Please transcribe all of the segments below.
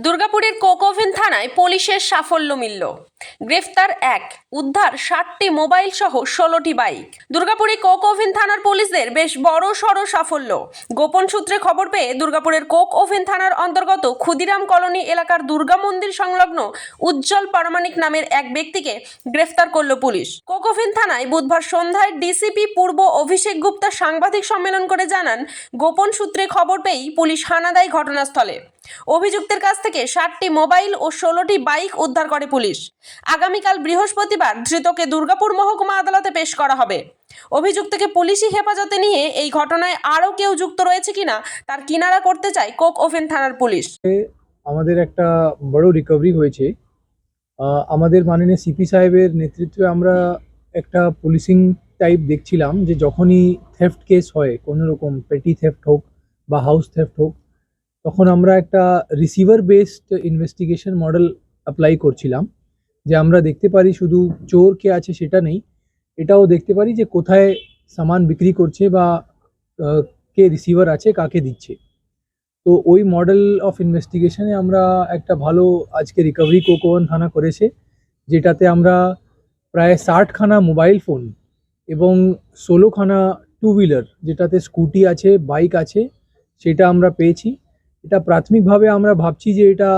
দুর্গাপুরের Coke oven থানায় পুলিশের সাফল্য মিলল। গ্রেফতার এক, উদ্ধার 60টি মোবাইল সহ 16টি বাইক। দুর্গাপুরে কোক ওভেন থানার পুলিশদের বেশ বড় সড় সাফল্য। গোপন সূত্রে খবর পেয়ে দুর্গাপুরের কোক ওভেন থানার অন্তর্গত ক্ষুদিরাম কলোনি এলাকার দুর্গা মন্দির সংলগ্ন উজ্জ্বল পারমাণিক নামের এক ব্যক্তিকে গ্রেফতার করল পুলিশ। কোক ওভেন থানায় বুধবার সন্ধ্যায় ডিসিপি পূর্ব অভিষেক গুপ্তা সাংবাদিক সম্মেলন করে জানান, গোপন সূত্রে খবর পেয়েই পুলিশ হানা দেয় ঘটনাস্থলে। অভিযুক্তের কাছ থেকে 60টি মোবাইল ও 16টি বাইক উদ্ধার করে পুলিশ। আগামীকাল বৃহস্পতিবার ধৃতকে দুর্গাপুর মহকুমা আদালতে পেশ করা হবে। অভিযুক্তকে পুলিশি হেফাজতে নিয়ে এই ঘটনায় আরও কেউ যুক্ত রয়েছে কিনা তার কিনারা করতে চায় কোক ওভেন থানার পুলিশ। আমাদের একটা বড় রিকভারি হয়েছে। আমাদের মাননীয় সিপি সাহেবের নেতৃত্বে আমরা একটা পুলিশিং টাইপ দেখছিলাম যে যখনই থেফট কেস হয়, কোনো রকম পেটি থেফট হোক বা হাউস থেফট হোক, তখন আমরা একটা receiver based investigation model apply করছিলাম, যে আমরা দেখতে পারি শুধু চোর কে আছে সেটা নেই, এটাও দেখতে পারি যে কোথায় সামান বিক্রি করছে বা কে রিসিভার আছে, কাকে দিচ্ছে। তো ওই মডেল অফ ইনভেস্টিগেশনে আমরা একটা ভালো আজকে রিকভারি কোক ওভেন থানা করেছে, যেটাতে আমরা প্রায় 60খানা মোবাইল ফোন এবং 16খানা টু হুইলার, যেটাতে স্কুটি আছে, বাইক আছে, সেটা আমরা পেয়েছি। এটা প্রাথমিকভাবে আমরা ভাবছি যে এটা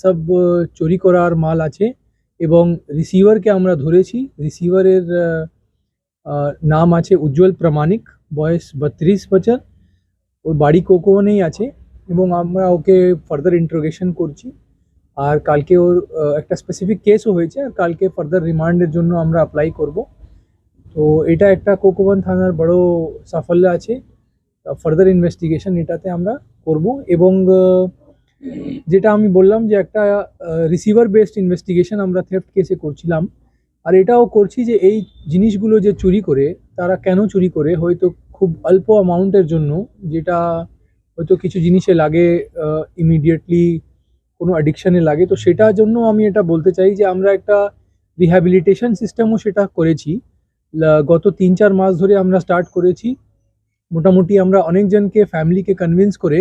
সব চুরি করার মাল আছে এবং রিসিভারকে আমরা ধরেছি। রিসিভারের নাম আছে উজ্জ্বল প্রামাণিক, বয়স 32 বছর, ওর বাড়ি কোক ওভেনেই আছে এবং আমরা ওকে ফার্দার ইন্টারোগেশন করছি। আর কালকে ওর একটা স্পেসিফিক কেসও হয়েছে, আর কালকে ফার্দার রিমান্ডের জন্য আমরা অ্যাপ্লাই করব। তো এটা একটা কোক ওভেন থানার বড় সাফল্য আছে। ফার্দার ইনভেস্টিগেশন এটাতে আমরা করব এবং যেটা আমি বললাম যে একটা রিসিভার বেসড ইনভেস্টিগেশন আমরা থেফট কেসে করছিলাম, আর এটাও করছি যে এই জিনিসগুলো যে চুরি করে তারা কেন চুরি করে, হয়তো খুব অল্প অ্যামাউন্টের জন্য, যেটা হয়তো কিছু জিনিসে লাগে, ইমিডিয়েটলি কোনো অ্যাডিকশানে লাগে, তো সেটার জন্য আমি এটা বলতে চাই যে আমরা একটা রিহ্যাবিলিটেশন সিস্টেমও সেটা করেছি। গত 3-4 মাস ধরে আমরা স্টার্ট করেছি। মোটামুটি আমরা অনেকজনকে ফ্যামিলিকে কনভিন্স করে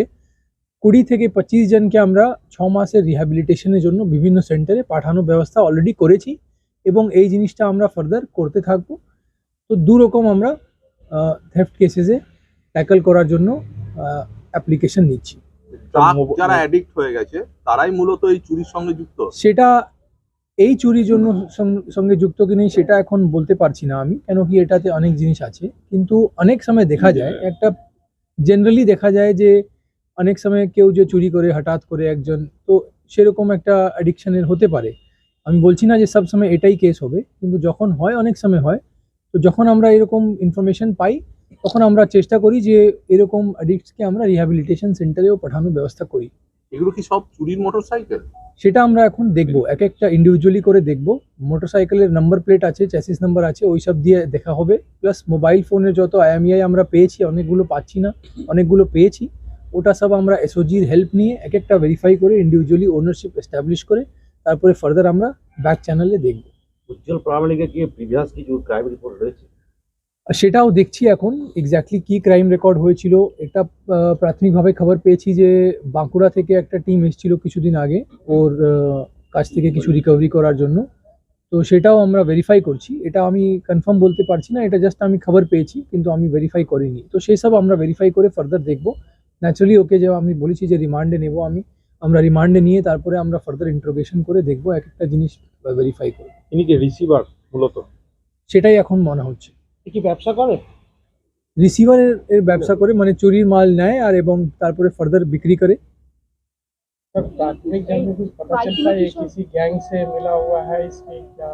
20 থেকে 25 জনকে আমরা 6 মাসের রিহ্যাবিলিটেশনের জন্য বিভিন্ন সেন্টারে পাঠানোর ব্যবস্থা অলরেডি করেছি এবং এই জিনিসটা আমরা ফার্দার করতে থাকবো। তো দুরকম আমরা থেফট কেসেসে ট্যাকল করার জন্য অ্যাপ্লিকেশন নিচ্ছি। যারা অ্যাডিক্ট হয়ে গেছে তারাই মূলত এই চুরির সঙ্গে যুক্ত। সেটা এই চুরির জন্য সঙ্গে যুক্ত কি নেই সেটা এখন বলতে পারছি না আমি, কেন কি এটাতে অনেক জিনিস আছে। কিন্তু অনেক সময় দেখা যায়, একটা জেনারেলি দেখা যায় যে অনেক সময় কেউ যে চুরি করে হঠাৎ করে একজন, তো সেরকম একটা অ্যাডিকশনের হতে পারে। আমি বলছি না যে সব সময় এটাই কেস হবে, কিন্তু যখন হয়, অনেক সময় হয়। তো যখন আমরা এরকম ইনফরমেশন পাই তখন আমরা চেষ্টা করি যে এরকম অ্যাডিক্টসকে আমরা রিহ্যাবিলিটেশন সেন্টারেও পাঠানোর ব্যবস্থা করি। এগুলো কি সব চুরির মোটরসাইকেল? সেটা আমরা এখন দেখবো, এক একটা ইন্ডিভিজুয়ালি করে দেখবো। মোটরসাইকেলের নাম্বার প্লেট আছে, চ্যাসিস নাম্বার আছে, ওই সব দিয়ে দেখা হবে। প্লাস মোবাইল ফোনের যত IMEI আমরা পেয়েছি, অনেকগুলো পাচ্ছি না, অনেকগুলো পেয়েছি, ওটা সব আমরা SOGর হেল্প নিয়ে এক একটা ভেরিফাই করে ইন্ডিভিজুয়ালি ওনারশিপ এস্টাবলিশ করে তারপরে ফার্দার আমরা ব্যাক চ্যানেলে দেখব। উজ্জ্বল প্রামাণিকের কি প্রিভিয়াস কিছু ক্রাইম রিপোর্ট রয়েছে? সেটাও দেখছি এখন এক্স্যাক্টলি কি ক্রাইম রেকর্ড হয়েছিল। এটা প্রাথমিকভাবে খবর পেয়েছি যে বাঁকুড়া থেকে একটা টিম এসেছিল কিছুদিন আগে ওর কাছ থেকে কিছু রিকভারি করার জন্য। তো সেটাও আমরা ভেরিফাই করছি। এটা আমি কনফার্ম বলতে পারছি না, এটা জাস্ট আমি খবর পেয়েছি, কিন্তু আমি ভেরিফাই করিনি। তো সেই সব আমরা ভেরিফাই করে ফার্দার দেখব। ন্যাচারালি ওকে যে আমি বলেছি যে রিমান্ডে নেব, আমরা রিমান্ডে নিয়ে তারপরে আমরা ফার্দার ইন্টারোগেশন করে দেখব, এক একটা জিনিস ভেরিফাই করে। ইনি কি রিসিভার মূলত? সেটাই এখন মনে হচ্ছে। কি ব্যবসা করে? রিসিভারের ব্যবসা করে, মানে চুরির মাল নেয় আর এবং তারপরে ফার্দার বিক্রি করে। प्राथमिक जानने कुछ पता चलता है किसी गैंग से मिला हुआ है इसके क्या?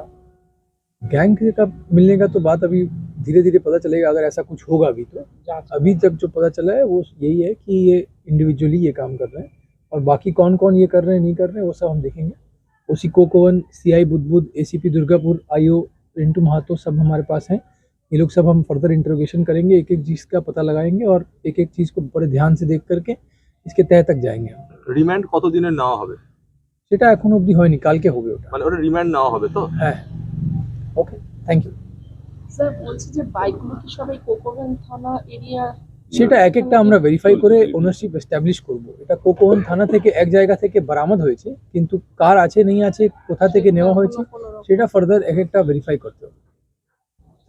गैंग का मिलने का तो बात अभी धीरे धीरे पता चलेगा, अगर ऐसा कुछ होगा अभी तो। अभी तक जो पता चला है वो यही है कि ये इंडिविजुअली ये काम कर रहे हैं, और बाकी कौन कौन ये कर रहे हैं नहीं कर रहे हैं वो सब हम देखेंगे। उसी coke oven, CI Budbud, ACP Durgapur, IO Rintu Mahato सब हमारे पास हैं। ये लोग सब हम फर्दर इंटरोगेशन करेंगे, एक एक चीज़ का पता लगाएंगे और एक एक चीज़ को बड़े ध्यान से देख करके इसके तह तक जाएंगे। রিমান্ড কত দিনের নেওয়া হবে? সেটা এখনো অবধি হয়নি, কালকে হবে ওটা। মানে ওটা রিমান্ড নেওয়া হবে তো? হ্যাঁ, ওকে, থ্যাংক ইউ। স্যার বলছি যে বাইকগুলো কি সবাই কোক ওভেন থানা এরিয়া? সেটা এক একটা আমরা ভেরিফাই করে ওনারশিপ এস্টাবলিশ করব। এটা কোকোবন থানা থেকে এক জায়গা থেকে বরামদ হয়েছে, কিন্তু কার আছে নেই আছে, কোথা থেকে নেওয়া হয়েছে সেটা ফার্দার এক একটা ভেরিফাই করতে হবে।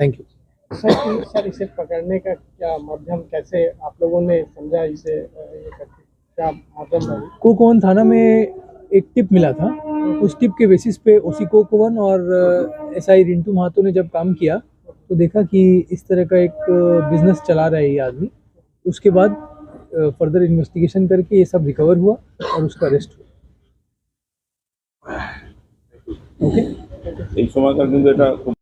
Thank you. सर इसे पकड़ने का क्या माध्यम, कैसे आप लोगों ने समझा इसे ये करके, क्या माध्यम रही? कोकोवन थाना में एक टिप मिला था। उस टिप के बेसिस पे ओसी कोकोवन और एसआई रिंटू महातो ने जब काम किया तो देखा कि इस तरह का एक बिजनेस चला रहा है ये आदमी। उसके बाद फर्दर इन्वेस्टिगेशन करके ये सब रिकवर हुआ और उसका अरेस्ट हुआ। ओके। এই সময়কার কিন্তু এটা খুব